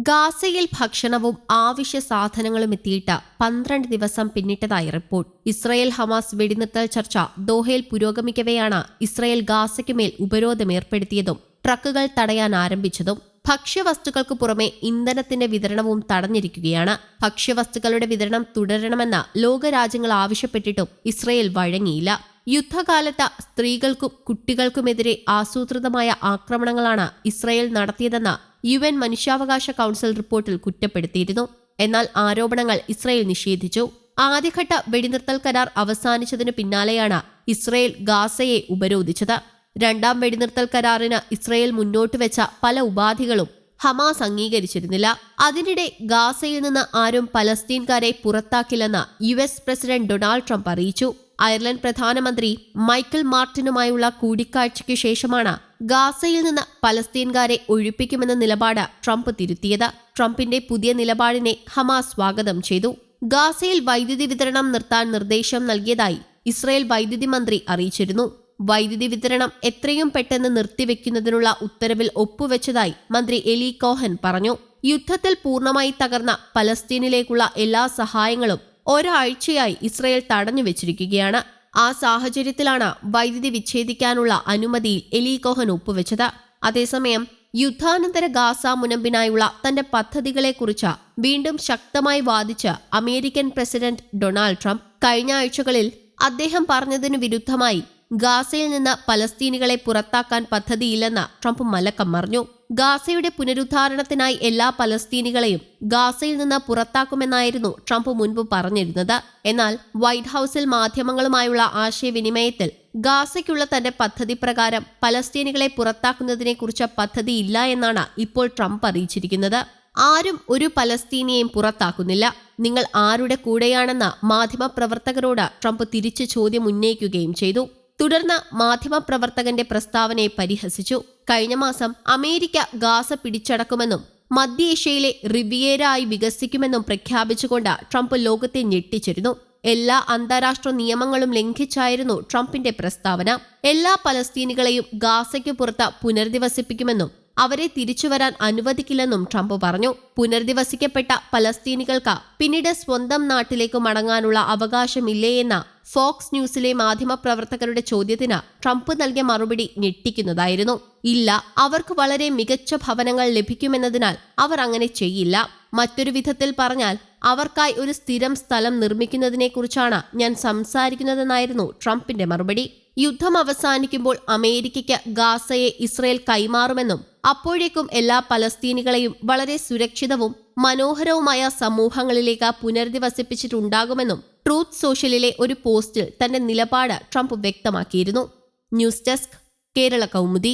ഗാസയിൽ ഭക്ഷണവും ആവശ്യ സാധനങ്ങളും എത്തിയിട്ട് 12 ദിവസം പിന്നിട്ടതായി റിപ്പോർട്ട്. ഇസ്രയേൽ ഹമാസ് വെടിനിർത്തൽ ചർച്ച ദോഹയിൽ പുരോഗമിക്കവെയാണ് ഇസ്രയേൽ ഗാസയ്ക്കുമേൽ ഉപരോധം ഏർപ്പെടുത്തിയതും ട്രക്കുകൾ തടയാൻ ആരംഭിച്ചതും. ഭക്ഷ്യവസ്തുക്കൾക്ക് പുറമെ ഇന്ധനത്തിന്റെ വിതരണവും തടഞ്ഞിരിക്കുകയാണ്. ഭക്ഷ്യവസ്തുക്കളുടെ വിതരണം തുടരണമെന്ന് ലോകരാജ്യങ്ങൾ ആവശ്യപ്പെട്ടിട്ടും ഇസ്രയേൽ വഴങ്ങിയില്ല. യുദ്ധകാലത്ത് സ്ത്രീകൾക്കും കുട്ടികൾക്കുമെതിരെ ആസൂത്രിതമായ ആക്രമണങ്ങളാണ് ഇസ്രയേൽ നടത്തിയതെന്ന് UN മനുഷ്യാവകാശ കൗൺസിൽ റിപ്പോർട്ടിൽ കുറ്റപ്പെടുത്തിയിരുന്നു. എന്നാൽ ആരോപണങ്ങൾ ഇസ്രയേൽ നിഷേധിച്ചു. ആദ്യഘട്ട വെടിനിർത്തൽ കരാർ അവസാനിച്ചതിനു പിന്നാലെയാണ് ഇസ്രയേൽ ഗാസയെ ഉപരോധിച്ചത്. രണ്ടാം വെടിനിർത്തൽ കരാറിന് ഇസ്രയേൽ മുന്നോട്ട് വെച്ച പല ഉപാധികളും ഹമാസ് അംഗീകരിച്ചിരുന്നില്ല. അതിനിടെ ഗാസയിൽ നിന്ന് ആരും പലസ്തീൻകാരെ പുറത്താക്കില്ലെന്ന് US പ്രസിഡന്റ് ഡൊണാൾഡ് ട്രംപ് അറിയിച്ചു. അയർലൻഡ് പ്രധാനമന്ത്രി മൈക്കൽ മാർട്ടിനുമായുള്ള കൂടിക്കാഴ്ചയ്ക്ക് ശേഷമാണ് ഗാസയിൽ നിന്ന് പലസ്തീൻകാരെ ഒഴിപ്പിക്കുമെന്ന നിലപാട് ട്രംപ് തിരുത്തിയത്. ട്രംപിന്റെ പുതിയ നിലപാടിനെ ഹമാസ് സ്വാഗതം ചെയ്തു. ഗാസയിൽ വൈദ്യുതി വിതരണം നിർത്താൻ നിർദ്ദേശം നൽകിയതായി ഇസ്രയേൽ വൈദ്യുതി മന്ത്രി അറിയിച്ചിരുന്നു. വൈദ്യുതി വിതരണം എത്രയും പെട്ടെന്ന് നിർത്തിവെക്കുന്നതിനുള്ള ഉത്തരവിൽ ഒപ്പുവെച്ചതായി മന്ത്രി എലി കോഹൻ പറഞ്ഞു. യുദ്ധത്തിൽ പൂർണ്ണമായി തകർന്ന പലസ്തീനിലേക്കുള്ള എല്ലാ സഹായങ്ങളും ഒരാഴ്ചയായി ഇസ്രയേൽ തടഞ്ഞുവെച്ചിരിക്കുകയാണ്. ആ സാഹചര്യത്തിലാണ് വൈദ്യുതി വിച്ഛേദിക്കാനുള്ള അനുമതിയിൽ എലി കോഹൻ ഒപ്പുവെച്ചത്. അതേസമയം യുദ്ധാനന്തര ഗാസ മുനമ്പിനായുള്ള തന്റെ പദ്ധതികളെക്കുറിച്ച് വീണ്ടും ശക്തമായി വാദിച്ച് അമേരിക്കൻ പ്രസിഡന്റ് ഡൊണാൾഡ് ട്രംപ് കഴിഞ്ഞ ആഴ്ചകളിൽ അദ്ദേഹം പറഞ്ഞതിനു വിരുദ്ധമായി ഗാസയിൽ നിന്ന് പലസ്തീനികളെ പുറത്താക്കാൻ പദ്ധതിയില്ലെന്ന് ട്രംപ് മലക്കം മറിഞ്ഞു. ഗാസയുടെ പുനരുദ്ധാരണത്തിനായി എല്ലാ പലസ്തീനികളെയും ഗാസയിൽ നിന്ന് പുറത്താക്കുമെന്നായിരുന്നു ട്രംപ് മുൻപ് പറഞ്ഞിരുന്നത്. എന്നാൽ വൈറ്റ് ഹൌസിൽ മാധ്യമങ്ങളുമായുള്ള ആശയവിനിമയത്തിൽ ഗാസയ്ക്കുള്ള തന്റെ പദ്ധതി പ്രകാരം പലസ്തീനികളെ പുറത്താക്കുന്നതിനെക്കുറിച്ച് പദ്ധതിയില്ല എന്നാണ് ഇപ്പോൾ ട്രംപ് അറിയിച്ചിരിക്കുന്നത്. ആരും ഒരു പലസ്തീനിയെയും പുറത്താക്കുന്നില്ല. നിങ്ങൾ ആരുടെ കൂടെയാണെന്ന് മാധ്യമപ്രവർത്തകരോട് ട്രംപ് തിരിച്ച് ചോദ്യം ഉന്നയിക്കുകയും ചെയ്തു. തുടർന്ന് മാധ്യമപ്രവർത്തകന്റെ പ്രസ്താവനയെ പരിഹസിച്ചു. കഴിഞ്ഞ മാസം അമേരിക്ക ഗാസ പിടിച്ചടക്കുമെന്നും മധ്യേഷ്യയിലെ റിവിയേര ആയി വികസിക്കുമെന്നും പ്രഖ്യാപിച്ചുകൊണ്ട് ട്രംപ് ലോകത്തെ ഞെട്ടിച്ചിരുന്നു. എല്ലാ അന്താരാഷ്ട്ര നിയമങ്ങളും ലംഘിച്ചായിരുന്നു ട്രംപിന്റെ പ്രസ്താവന. എല്ലാ പലസ്തീനികളെയും ഗാസയ്ക്ക് പുറത്ത് പുനരധിവസിപ്പിക്കുമെന്നും അവരെ തിരിച്ചുവരാൻ അനുവദിക്കില്ലെന്നും ട്രംപ് പറഞ്ഞു. പുനരധിവസിക്കപ്പെട്ട പലസ്തീനികൾക്ക് പിന്നീട് സ്വന്തം നാട്ടിലേക്ക് മടങ്ങാനുള്ള അവകാശമില്ലേ എന്ന ഫോക്സ് ന്യൂസിലെ മാധ്യമപ്രവർത്തകരുടെ ചോദ്യത്തിന് ട്രംപ് നൽകിയ മറുപടി ഞെട്ടിക്കുന്നതായിരുന്നു. ഇല്ല, അവർക്ക് വളരെ മികച്ച ഭവനങ്ങൾ ലഭിക്കുമെന്നതിനാൽ അവർ അങ്ങനെ ചെയ്യില്ല. മറ്റൊരു വിധത്തിൽ പറഞ്ഞാൽ അവർക്കായി ഒരു സ്ഥിരം സ്ഥലം നിർമ്മിക്കുന്നതിനെക്കുറിച്ചാണ് ഞാൻ സംസാരിക്കുന്നതെന്നായിരുന്നു ട്രംപിന്റെ മറുപടി. യുദ്ധം അവസാനിക്കുമ്പോൾ അമേരിക്കയ്ക്ക് ഗാസയെ ഇസ്രയേൽ കൈമാറുമെന്നും അപ്പോഴേക്കും എല്ലാ പലസ്തീനികളെയും വളരെ സുരക്ഷിതവും മനോഹരവുമായ സമൂഹങ്ങളിലേക്ക് പുനരധിവസിപ്പിച്ചിട്ടുണ്ടാകുമെന്നും ട്രൂത്ത് സോഷ്യലിലെ ഒരു പോസ്റ്റിൽ തന്റെ നിലപാട് ട്രംപ് വ്യക്തമാക്കിയിരുന്നു. News desk, Kerala Kaumudi.